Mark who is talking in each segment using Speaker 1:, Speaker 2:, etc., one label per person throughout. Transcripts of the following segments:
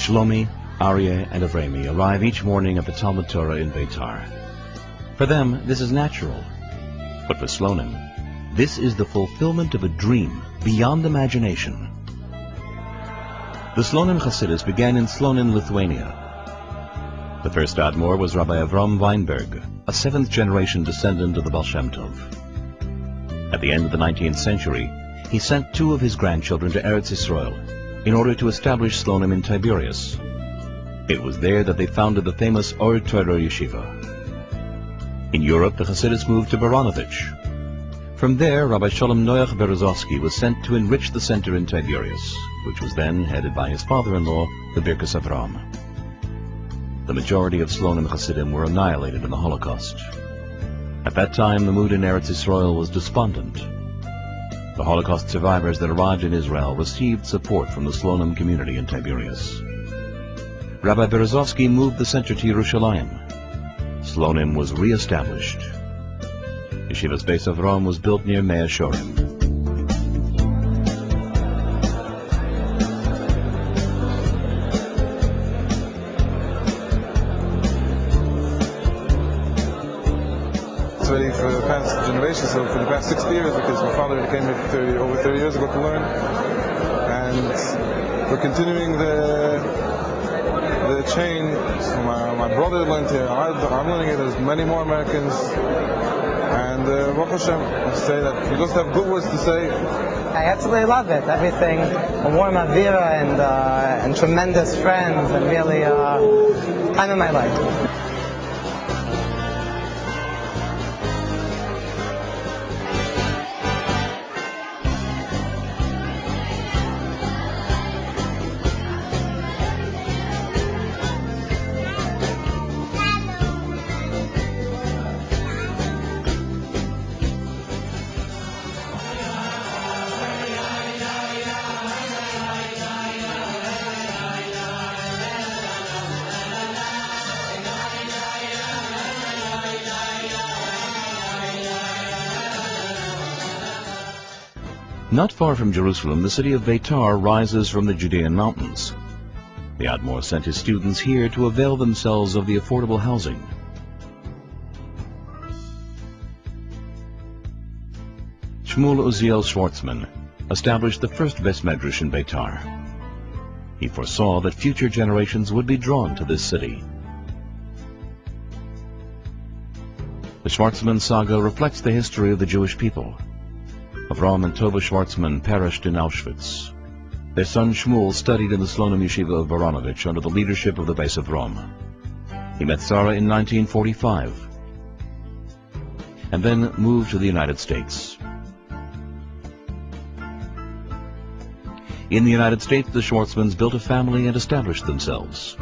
Speaker 1: Shlomi, Aryeh, and Avrami arrive each morning at the Talmud Torah in Beitar. For them, this is natural. But for Slonim, this is the fulfillment of a dream beyond imagination. The Slonim Hasidus began in Slonim, Lithuania. The first Admor was Rabbi Avram Weinberg, a seventh-generation descendant of the Baal Shem Tov. At the end of the 19th century, he sent two of his grandchildren to Eretz Yisrael in order to establish Slonim in Tiberias. It was there that they founded the famous Or Torah Yeshiva. In Europe, the Hasidus moved to Baranovich. From there, Rabbi Sholem Noach Berezovsky was sent to enrich the center in Tiberias, which was then headed by his father-in-law, the Birkas Avram. The majority of Slonim Hasidim were annihilated in the Holocaust. At that time, the mood in Eretz Yisrael was despondent. The Holocaust survivors that arrived in Israel received support from the Slonim community in Tiberias. Rabbi Berezovsky moved the center to Yerushalayim. Slonim was re-established. Yeshiva's Beis Avram was built near Mea Shorim.
Speaker 2: It's ready for the past generation, so for the past 60 years, because my father came here over 30 years ago to learn, and we're continuing the chain. So my brother learned here, I'm learning it, there's many more Americans, and Baruch Hashem, I say that we just have good words to say.
Speaker 3: I absolutely love it. Everything, a warm avira and tremendous friends, and really time of my life.
Speaker 1: Not far from Jerusalem, the city of Beitar rises from the Judean mountains. The Admor sent his students here to avail themselves of the affordable housing. Shmuel Uziel Schwartzman established the first Beis Medrash in Beitar. He foresaw that future generations would be drawn to this city. The Schwartzman saga reflects the history of the Jewish people. Avram and Tova Schwartzman perished in Auschwitz. Their son Shmuel studied in the Slonim Yeshiva of Baranovich under the leadership of the Beis Avram. He met Sarah in 1945 and then moved to the United States. In the United States, the Schwartzmans built a family and established themselves.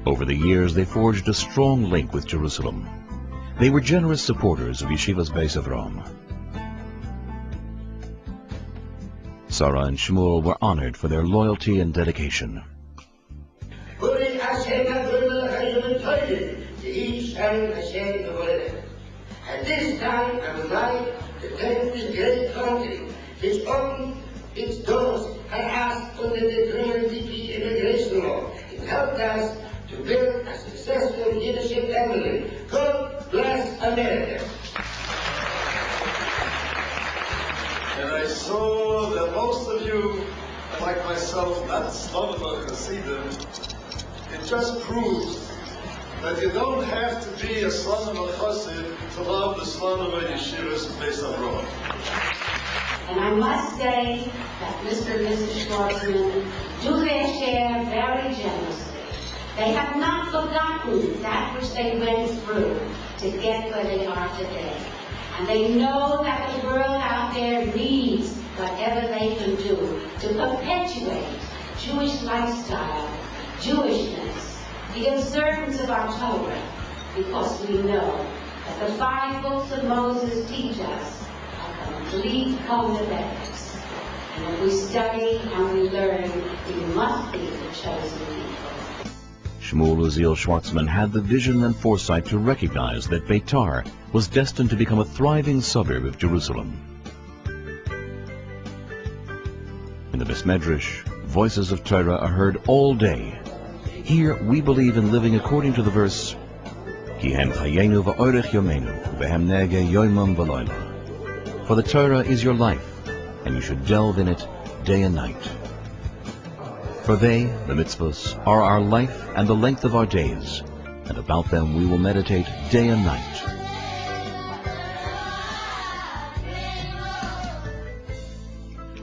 Speaker 1: Over the years, they forged a strong link with Jerusalem. They were generous supporters of Yeshiva's Beis Avram. Sarah and Shmuel were honored for their loyalty and dedication.
Speaker 4: At this time, I would like to thank this great country which opened its doors and asked under the current DP immigration law. It helped us to build a successful leadership family. God bless America.
Speaker 5: And I saw that most of you, like myself, not slonim or chasidim. It just proves that you don't have to be a slonim or chasid to love the slonim or yeshivas Beis Avram.
Speaker 6: And I must say that Mr. and Mrs. Schwartzman do their share very generously. They have not forgotten that which they went through to get where they are today. And they know that the world out there needs whatever they can do to perpetuate Jewish lifestyle, Jewishness, the observance of our Torah, because we know that the 5 books of Moses teach us a complete code of ethics. And if we study and we learn, we must be the chosen people.
Speaker 1: Shmuel Uziel Schwartzman had the vision and foresight to recognize that Beitar was destined to become a thriving suburb of Jerusalem. In the Beis Medrash, voices of Torah are heard all day. Here we believe in living according to the verse, Ki hem chayenu va'orech yomenu, vehem nege yoimam v'loila. For the Torah is your life, and you should delve in it day and night. For they, the mitzvahs, are our life and the length of our days, and about them we will meditate day and night.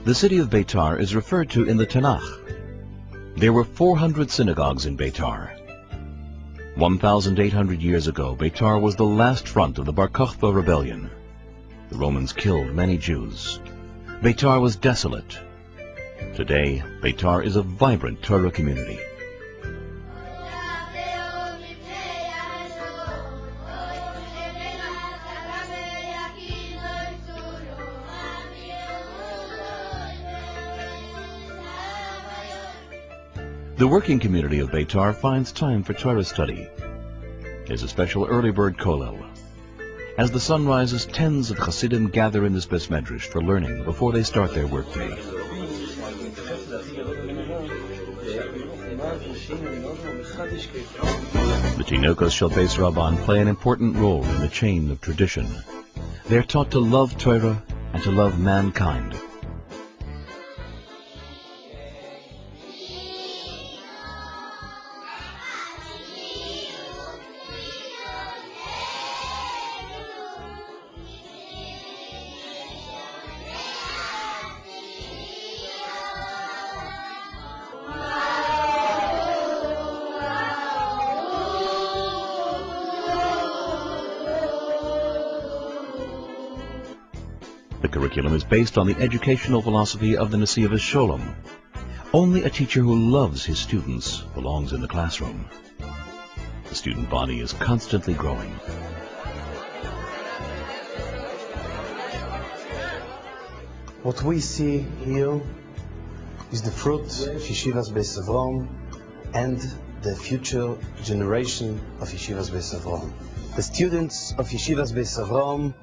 Speaker 1: The city of Beitar is referred to in the Tanakh. There were 400 synagogues in Beitar. 1,800 years ago, Beitar was the last front of the Bar Kokhba rebellion. The Romans killed many Jews. Beitar was desolate. Today, Beitar is a vibrant Torah community. The working community of Beitar finds time for Torah study. There's a special early bird kollel. As the sun rises, tens of chasidim gather in this Beis Medrash for learning before they start their workday. The Tinokos Shel Beis Rabban play an important role in the chain of tradition. They're taught to love Torah and to love mankind. The curriculum is based on the educational philosophy of the Nasi of Sholem. Only a teacher who loves his students belongs in the classroom. The student body is constantly growing.
Speaker 7: What we see here is the fruit of Yeshivas Beis Avram and the future generation of Yeshivas Beis Avram. The students of Yeshivas Beis Avram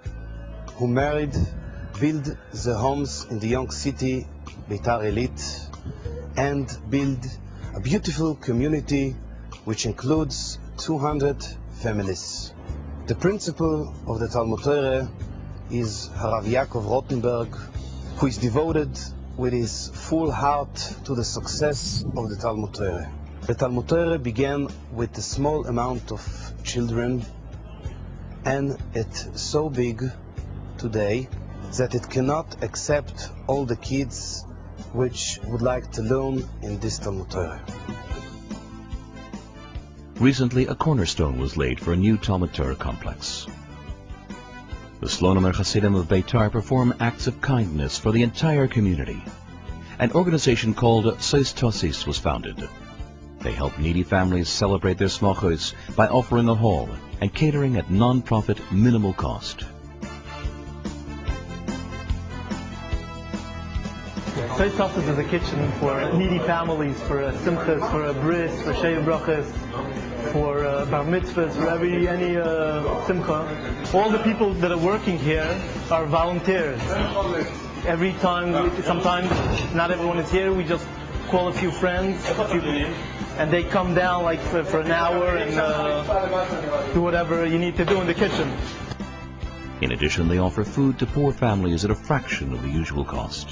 Speaker 7: who married build the homes in the young city Beitar Elite and build a beautiful community which includes 200 families. The principal of the Talmud Torah is Harav Yaakov Rotenberg, who is devoted with his full heart to the success of the Talmud Torah. The Talmud Torah began with a small amount of children, and it's so big today that it cannot accept all the kids which would like to learn in this Talmud Torah.
Speaker 1: Recently, a cornerstone was laid for a new Talmud Torah complex. The slonim and chasidim of Beitar perform acts of kindness for the entire community. An organization called Sois Tosis was founded. They help needy families celebrate their smachos by offering a hall and catering at non-profit minimal cost.
Speaker 8: Sois Tosis is a kitchen for needy families, for simchas, for bris, for shei brachas, for bar mitzvahs, for any simcha. All the people that are working here are volunteers. Every time, sometimes not everyone is here, we just call a few friends, and they come down like for an hour and do whatever you need to do in the kitchen.
Speaker 1: In addition, they offer food to poor families at a fraction of the usual cost.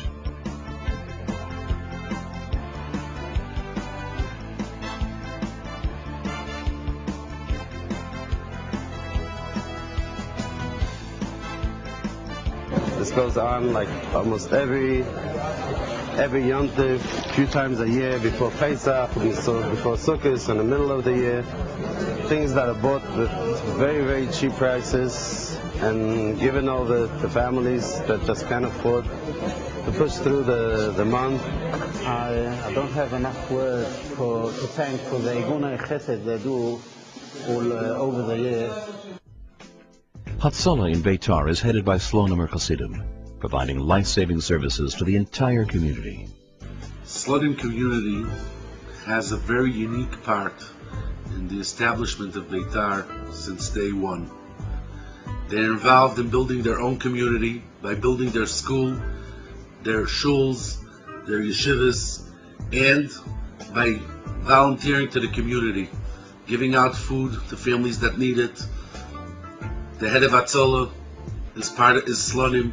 Speaker 7: This goes on like almost every Yom Tov, a few times a year before Pesach, before Sukkot, in the middle of the year. Things that are bought with very, very cheap prices and given all the families that just can't afford to push through the month.
Speaker 9: I don't have enough words to thank for the Egunei Chesed they do all over the years.
Speaker 1: Hatzalah in Beitar is headed by slonim or chasidim, providing life-saving services to the entire community.
Speaker 10: Slonim community has a very unique part in the establishment of Beitar since day one. They're involved in building their own community by building their school, their shuls, their yeshivas, and by volunteering to the community, giving out food to families that need it. The head of Atzola is slonim.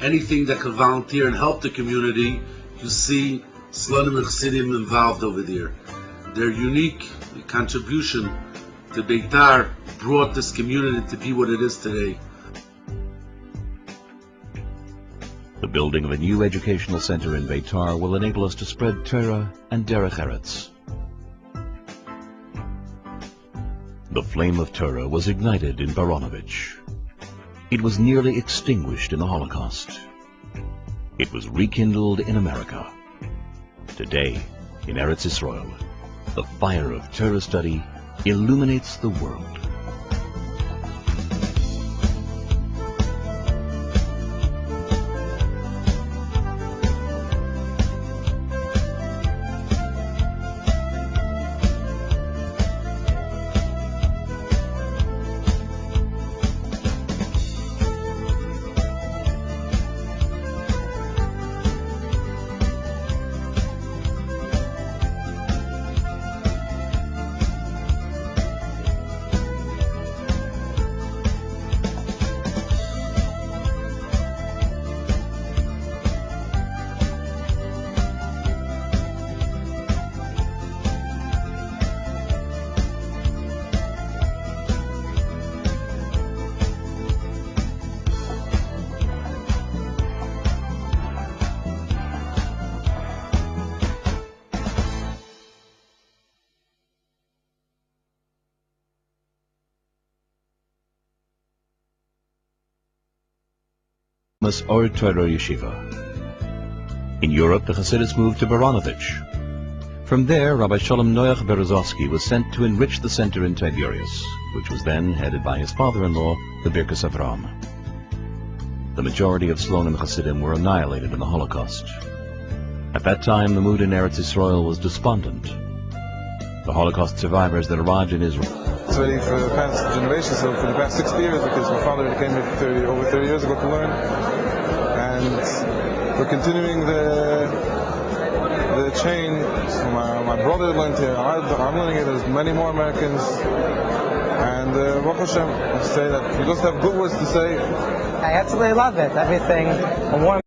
Speaker 10: Anything that can volunteer and help the community, you see slonim and chasidim involved over there. Their unique contribution to Beitar brought this community to be what it is today.
Speaker 1: The building of a new educational center in Beitar will enable us to spread Torah and Derech Eretz. The flame of Torah was ignited in Baranovich. It was nearly extinguished in the Holocaust. It was rekindled in America. Today, in Eretz Yisrael, the fire of Torah study illuminates the world. Or Torah Yeshiva. In Europe, the Hasidus moved to Baranovich. From there, Rabbi Shalom Noach Berezovsky was sent to enrich the center in Tiberias, which was then headed by his father-in-law, the Birkas Avram. The majority of slonim Hasidim were annihilated in the Holocaust. At that time, the mood in Eretz Yisrael was despondent. The Holocaust survivors that arrived in Israel.
Speaker 2: It's really for the past generation, so for the past 60 years, because my father came here over 30 years ago to learn, and we're continuing the chain. So my brother learned here, I'm learning it, there's many more Americans, and Baruch Hashem, I say that we just have good words to say.
Speaker 3: I absolutely love it, everything, a warm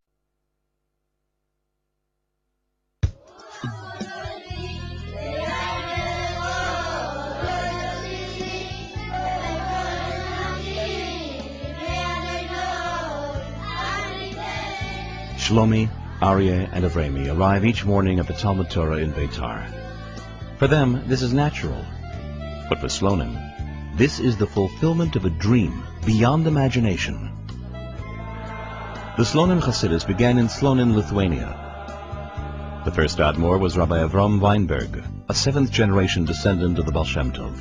Speaker 1: Shlomi, Aryeh, and Avrami arrive each morning at the Talmud Torah in Beitar. For them, this is natural. But for slonim, this is the fulfillment of a dream beyond imagination. The slonim Hasidus began in Slonim, Lithuania. The first Admor was Rabbi Avram Weinberg, a seventh-generation descendant of the Baal Shem Tov.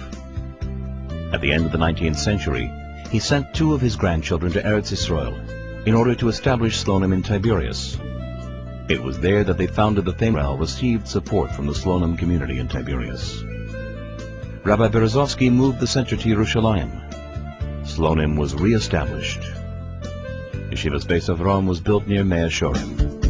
Speaker 1: At the end of the 19th century, he sent two of his grandchildren to Eretz Yisrael in order to establish slonim in Tiberias. It was there that they founded the famous received support from the slonim community in Tiberias. Rabbi Berezovsky moved the center to Yerushalayim. Slonim was re-established. Yeshivas Beis Avram was built near Mea Shorim.